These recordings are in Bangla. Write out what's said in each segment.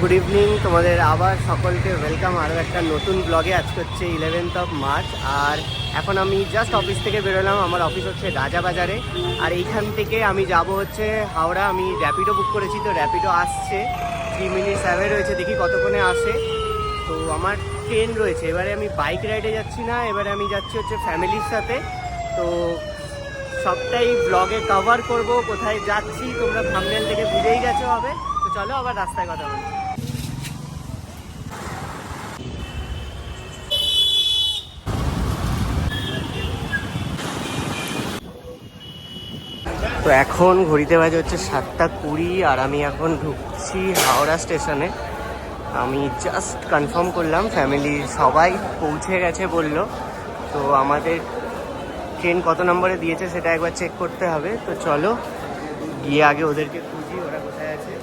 গুড ইভিনিং, তোমাদের আবার সকলকে ওয়েলকাম আরও একটা নতুন ব্লগে। আজকে হচ্ছে 11th মার্চ আর এখন আমি জাস্ট অফিস থেকে বেরোলাম। আমার অফিস হচ্ছে রাজাবাজারে আর এইখান থেকে আমি যাব হচ্ছে হাওড়া। আমি র্যাপিডো বুক করেছি, তো র্যাপিডো আসছে, 3 মিনিটস অ্যাওয়ে রয়েছে, দেখি কতক্ষণে আসে। তো আমার ট্রেন রয়েছে, এবারে আমি বাইক রাইডে যাচ্ছি না, এবারে আমি যাচ্ছি হচ্ছে ফ্যামিলির সাথে। তো সবটাই ব্লগে কভার করব, কোথায় যাচ্ছি তোমরা থাম্বনেল থেকে বুঝেই গেছো হবে। তো চলো আবার রাস্তায় কথা বলি। তো এখন ঘড়িতে বাজে হচ্ছে 7:20 আর আমি এখন ঢুকছি হাওড়া স্টেশনে। আমি জাস্ট কনফার্ম করলাম, ফ্যামিলির সবাই পৌঁছে গেছে বললো। তো আমাদের ট্রেন কত নম্বরে দিয়েছে সেটা একবার চেক করতে হবে। তো চলো গিয়ে আগে ওদেরকে খুঁজি, ওরা কোথায় আছে।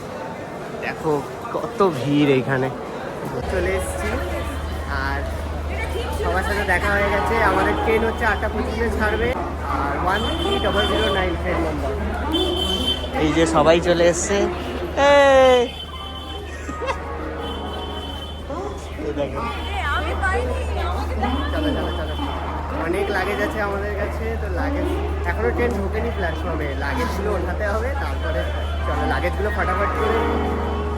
দেখো কত ভিড় এইখানে। চলে এসেছি আর সবার সাথে দেখা হয়ে গেছে। আমাদের ট্রেন হচ্ছে 8:25 ছাড়বে আর 1309 ট্রেন নম্বর। এই যে সবাই চলে এসছে। দেখো চলো চলো চলো, অনেক লাগেজ আছে আমাদের কাছে। তো লাগেজ এখনো ট্রেন ঢোকেনি প্ল্যাটফর্মে, লাগেজগুলো ওঠাতে হবে, তারপরে চলো লাগেজগুলো ফটাফট করে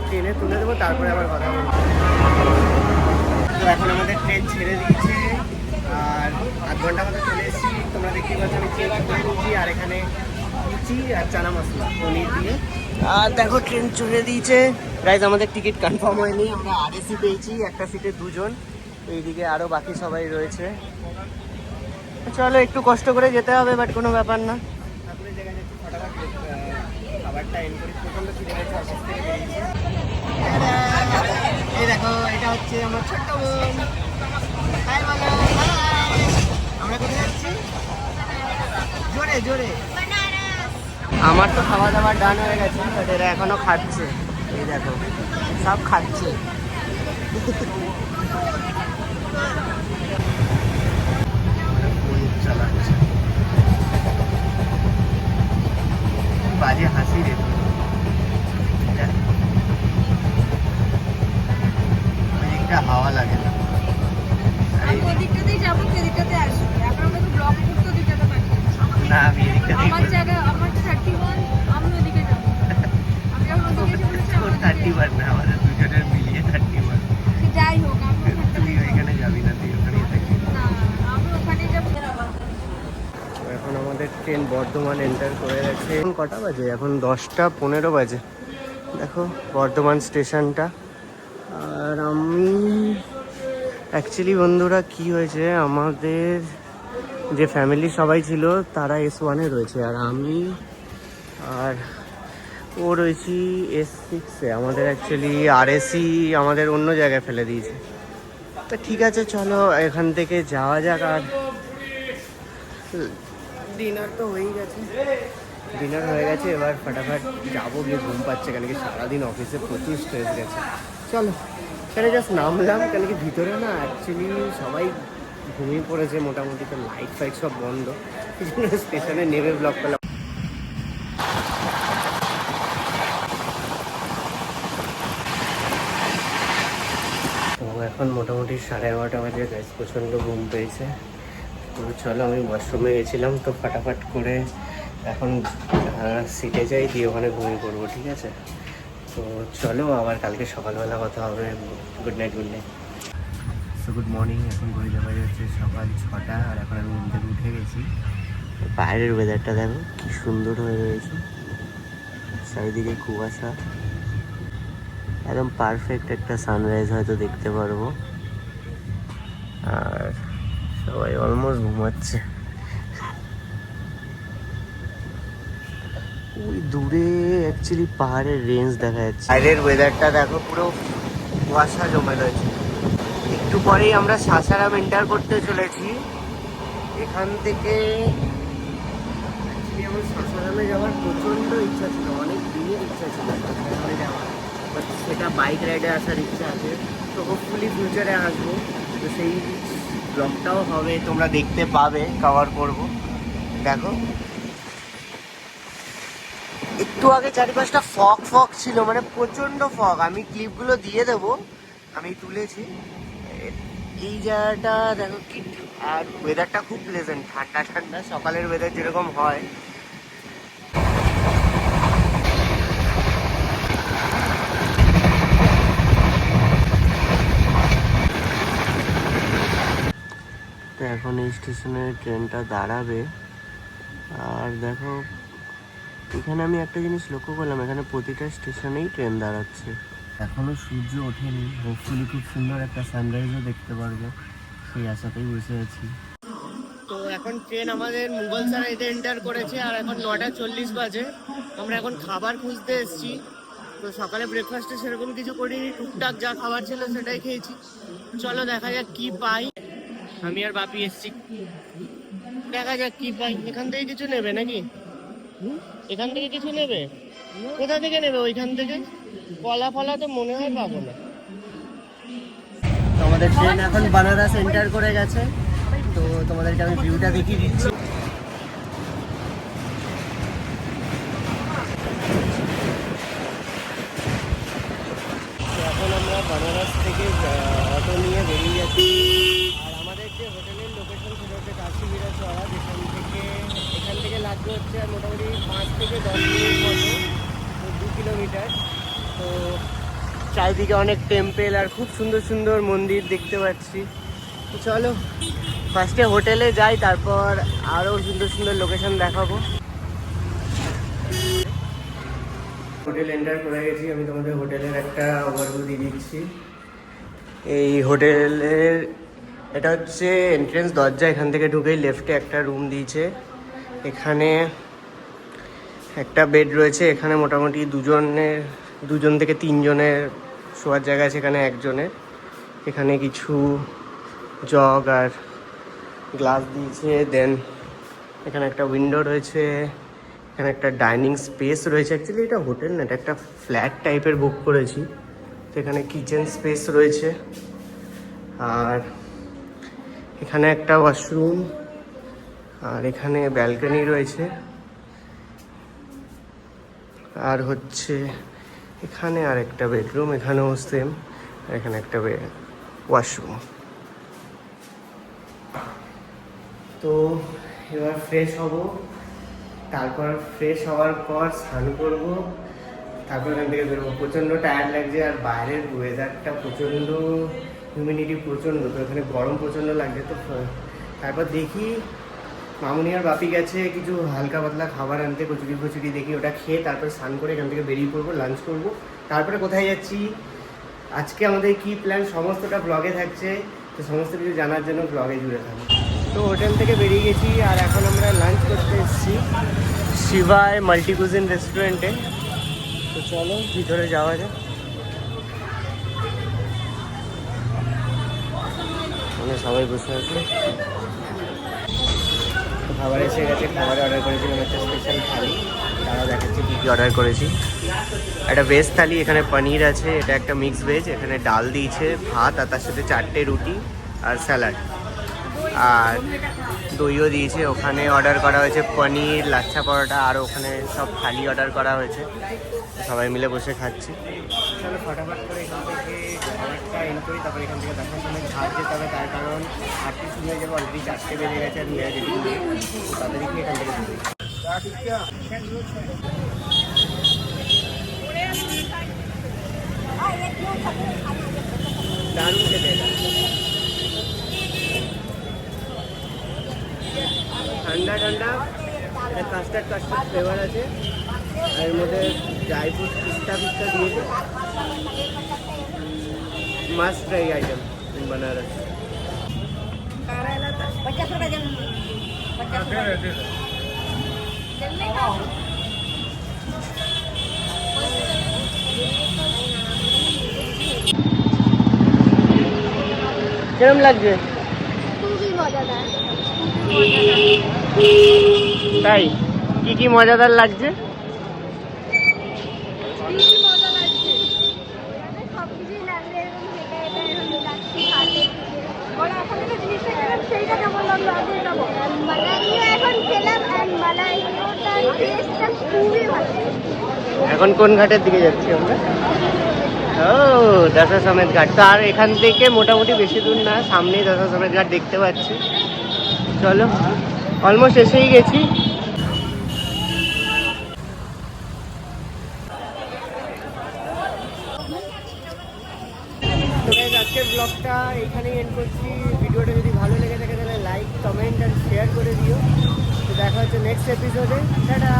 ট্রেনে তুলে দেবো, তারপরে আবার কথা বলবো। তো এখন আমাদের ট্রেন ছেড়ে দিয়েছে আর 8 ঘন্টা মতো চলে এসেছি। তোমরা দেখতেই পাচ্ছ আমি চেঞ্জ করে নিয়েছি আর এখানে লুচি আর চানা মশলা পনির দিয়ে। আর দেখো ট্রেন চলে দিয়েছে। গাইজ আমাদের টিকিট কনফার্ম হয়নি, আমরা আরএসি পেয়েছি, একটা সিটে 2 জন। এইদিকে আরও বাকি সবাই রয়েছে। চলো একটু কষ্ট করে যেতে হবে, বাট কোনো ব্যাপার না। তারপরে জায়গায় যাচ্ছি ফটাফট খাবারটা এন করি। প্রচণ্ড খিদে গেছে, অফিস থেকে বেরিয়েছি। এই দেখো এটা হচ্ছে আমার ছোট্ট বোন। হাই বলো, হাই। আমরা কোথায় যাচ্ছি? জোরে জোরে। আমার তো খাওয়া দাওয়া ডান হয়ে গেছে, বাট এরা এখনো খাচ্ছে। এই দেখো সব খাচ্ছে। বাজে হাসি রে। ওইদিকটা হাওয়া লাগে না। না আমি এদিকটা 31 না, আমাদের দুজনের মিলিয়ে 31। যাই হোক তুই ওইখানে যাবি না, তুই ওখানেই থাকবি। এখন আমাদের ট্রেন বর্ধমান এন্টার করে গেছে। এখন কটা বাজে? এখন 10:15 বাজে। দেখো বর্ধমান স্টেশনটা। আর আমি অ্যাকচুয়ালি বন্ধুরা কি হয়েছে, আমাদের যে ফ্যামিলি সবাই ছিল তারা S1-এ রয়েছে আর আমি আর ও রয়েছি S6-এ। আমাদের অ্যাকচুয়ালি আরএসি আমাদের অন্য জায়গায় ফেলে দিয়েছে। তো ঠিক আছে চলো এখান থেকে যাওয়া যাক। আর ডিনার তো হয়েই গেছে, ডিনার হয়ে গেছে, এবার ফটাফট যাবো, গিয়ে ঘুম পাচ্ছে কেন কি সারাদিন অফিসে প্রচুর স্ট্রেস গেছে। চলো এখানে জাস্ট নামলাম, কেন কি ভিতরে না অ্যাকচুয়ালি সবাই ঘুমিয়ে পড়েছে মোটামুটি, তো লাইট ফাইট সব বন্ধ, এই জন্য স্টেশনে নেমে ব্লক করলাম। তো এখন মোটামুটি 11:30 বাজে। গাইস প্রচণ্ড ঘুম পেয়েছে। তো চলো আমি ওয়াশরুমে গেছিলাম, তো ফাটাফাট করে এখন সিটে যাই, দিয়ে ওখানে ঘুমিয়ে পড়বো, ঠিক আছে? তো চলো আবার কালকে সকালবেলা কথা হবে। Good night, good night. So good morning, এখন ঘড়িতে বাজে হচ্ছে সকাল 6টা আর এখন আমি ঘুম থেকে উঠে গেছি। বাইরের ওয়েদারটা দেখো কি সুন্দর হয়ে রয়েছে, চারিদিকে কুয়াশা, একদম পারফেক্ট একটা সানরাইজ হয়তো দেখতে পারবো। আর সবাই অলমোস্ট ঘুমাচ্ছে। ওই দূরে অ্যাকচুয়ালি পাহাড়ের রেঞ্জ দেখা যাচ্ছে। বাইরের ওয়েদারটা দেখো, পুরো কুয়াশা জমে রয়েছে। একটু পরেই আমরা সাসারাম এন্টার করতে চলেছি। এখান থেকে অ্যাকচুয়ালি আমার সাসারামে যাওয়ার প্রচণ্ড ইচ্ছা ছিল, অনেক দিনের ইচ্ছা ছিল সাসারামে যাওয়ার, বাট সেটা বাইক রাইডে আসার ইচ্ছা আছে। তো হোপফুলি ফিউচারে আসবো, তো সেই ব্লগটাও হবে, তোমরা দেখতে পাবে, কভার করব। দেখো একটু আগে চারিপাশটা ফগ ফগ ছিল, মানে প্রচন্ড ফগ। আমি ক্লিপগুলো দিয়ে দেবো, আমি তুলেছি। এই জায়গাটা দেখো কি, আর ওয়েদারটা খুব প্লেজেন্ট, ঠান্ডা ঠান্ডা সকালের ওয়েদার যেরকম হয়। তো এখন এই স্টেশনে ট্রেনটা দাঁড়াবে। আর দেখো এখানে আমি একটা জিনিস লক্ষ্য করলাম, এখানে প্রতিটা স্টেশনেই ট্রেন দাঁড়াচ্ছে। এখনো সূর্য ওঠেনি, হোপফুলি খুব সুন্দর একটা সানরাইজও দেখতে পারবো, সেই আশাতেই বসে আছি। তো এখন ট্রেন আমাদের মুঘলসরাইতে এন্টার করেছে, আর এখন 9:40 বাজে। আমরা এখন খাবার খুঁজতে এসেছি। তো সকালে ব্রেকফাস্টে সেরকম কিছু করিনি, টুকটাক যা খাবার ছিল সেটাই খেয়েছি। চলো দেখা যাক কি পাই। আমি আর বাপি এসেছি, দেখা যাক কি পাই। এখান থেকে কিছু নেবে নাকি? এখান থেকে কিছু নেবে? কোথা থেকে নেবে? ওইখান থেকে কলা ফলা তো মনে হয় পাবো না। তো আমাদের ট্রেন এখন বানারস এন্টার করে গেছে। তো তোমাদেরকে আমি ভিউটা দেখিয়ে দিচ্ছি। এখন আমরা বানারস থেকে অটো নিয়ে বেরিয়ে যাচ্ছি। আর আমাদের যে হোটেলের লোকেশন সেটা হচ্ছে কাশ্মীরা চড়া, এখান থেকে লাগবে হচ্ছে মোটামুটি 5 থেকে 10 মিনিট মতো, 2 কিলোমিটার। তো চারিদিকে অনেক টেম্পেল আর খুব সুন্দর সুন্দর মন্দির দেখতে পাচ্ছি। তো চলো ফার্স্টে হোটেলে যাই, তারপর আরও সুন্দর সুন্দর লোকেশন দেখাবো। হোটেল এন্টার করে গেছি। আমি তোমাদের হোটেলের একটা ওভারভিউ দিয়ে দিচ্ছি। এই হোটেলের এটা হচ্ছে এন্ট্রেন্স দরজা, এখান থেকে ঢুকেই লেফটে একটা রুম দিয়েছে। এখানে একটা বেড রয়েছে, এখানে মোটামুটি 2 থেকে 3 জনের শোয়ার জায়গা আছে, এখানে একজনের। এখানে কিছু জগ আর গ্লাস দিয়েছে। দেন এখানে একটা উইন্ডো রয়েছে, এখানে একটা ডাইনিং স্পেস রয়েছে। অ্যাকচুয়ালি এটা হোটেল না, এটা একটা ফ্ল্যাট টাইপের বুক করেছি। তো এখানে কিচেন স্পেস রয়েছে, আর এখানে একটা ওয়াশরুম, আর এখানে ব্যালকনি রয়েছে। আর হচ্ছে এখানে আর একটা বেডরুম, এখানেও সেম, আর এখানে একটা ওয়াশরুম। তো এবার ফ্রেশ হব, তারপর ফ্রেশ হওয়ার পর স্নান করবো, তারপর এখান থেকে বেরোবো। প্রচণ্ড টায়ার্ড লাগছে, আর বাইরের ওয়েদারটা প্রচণ্ড, হিউমিডিটি প্রচণ্ড। তো এখানে গরম প্রচণ্ড লাগছে। তো তারপর দেখি মামুনি আর বাপি গেছে কিছু হালকা পাতলা খাবার আনতে, কচুরি ফচুরি দেখি, ওটা খেয়ে তারপর স্নান করে এখান থেকে বেরিয়ে পড়বো, লাঞ্চ করবো। তারপরে কোথায় যাচ্ছি, আজকে আমাদের কি প্ল্যান, সমস্তটা ব্লগে থাকছে। তো সমস্ত কিছু জানার জন্য ব্লগে জুড়ে থাকবে। তো হোটেল থেকে বেরিয়ে গেছি, আর এখন আমরা লাঞ্চ করতে এসেছি শিবায় মাল্টিকুজিন রেস্টুরেন্টে। তো চলো ভিতরে যাওয়া যায়। সবাই বসে আছে, খাবার এসে গেছে। খাবার অর্ডার করেছিলাম একটা স্পেশাল থালি, তারা দেখাচ্ছে কী কী অর্ডার করেছি। একটা ভেজ থালি, এখানে পনির আছে, এটা একটা মিক্স ভেজ, এখানে ডাল দিয়েছে, ভাত, আর তার সাথে 4টে রুটি আর স্যালাড, আর দইও দিয়েছে। ওখানে অর্ডার করা হয়েছে পনির, লাচ্ছা পরোটা, আর ওখানে সব থালি অর্ডার করা হয়েছে। সবাই মিলে বসে খাচ্ছি। চলো ফটাফট করে এখান থেকে খাবারটা এন করি, তারপর এখান থেকে দেখার সময় ঘাট যেতে হবে, তার কারণ আরটি শুরু হয়ে যাবে, অলরেডি 4টে বেজে গেছে। আর মেয়েরা যেদিন তাদেরই খেয়ে এখান থেকে ঘুরি। দারুণ খেতে, ঠান্ডা ঠান্ডা, এটা কাস্টার্ড কাস্টার্ড ফ্লেভার আছে, আর এর মধ্যে ড্রাই ফ্রুট পিস্তা পিস্তা দিয়েছে। Must try item in Banaras. কেরম লাগছে? খুবই মজাদার। তাই কি কি মজাদার লাগছে? খুবই মজা লাগছে, সবকিছুই লাগছে এরকম হেঁটে হেঁটে এরকম যাচ্ছি হাতে। ওরা এখন একটা জিনিসটা খেলাম, সেইটা কেমন লাগলো আগে যাবো। মালাইও এখন খেলাম, আর মালাইওটা প্লেসটা খুবই ভালো। এখন কোন ঘাটের দিকে যাচ্ছি আমরা? ও দশা সমেত ঘাট। তো আর এখান থেকে মোটামুটি বেশি দূর না, সামনেই দশা সমেত ঘাট দেখতে পাচ্ছি। চলো অলমোস্ট এসেই গেছি। তো গাইস আজকের ব্লগটা এইখানেই এন্ড করছি। ভিডিওটা যদি ভালো লেগে থাকে তাহলে লাইক কমেন্ট আর শেয়ার করে দিও। তো দেখা হচ্ছে নেক্সট এপিসোডে। টাটা।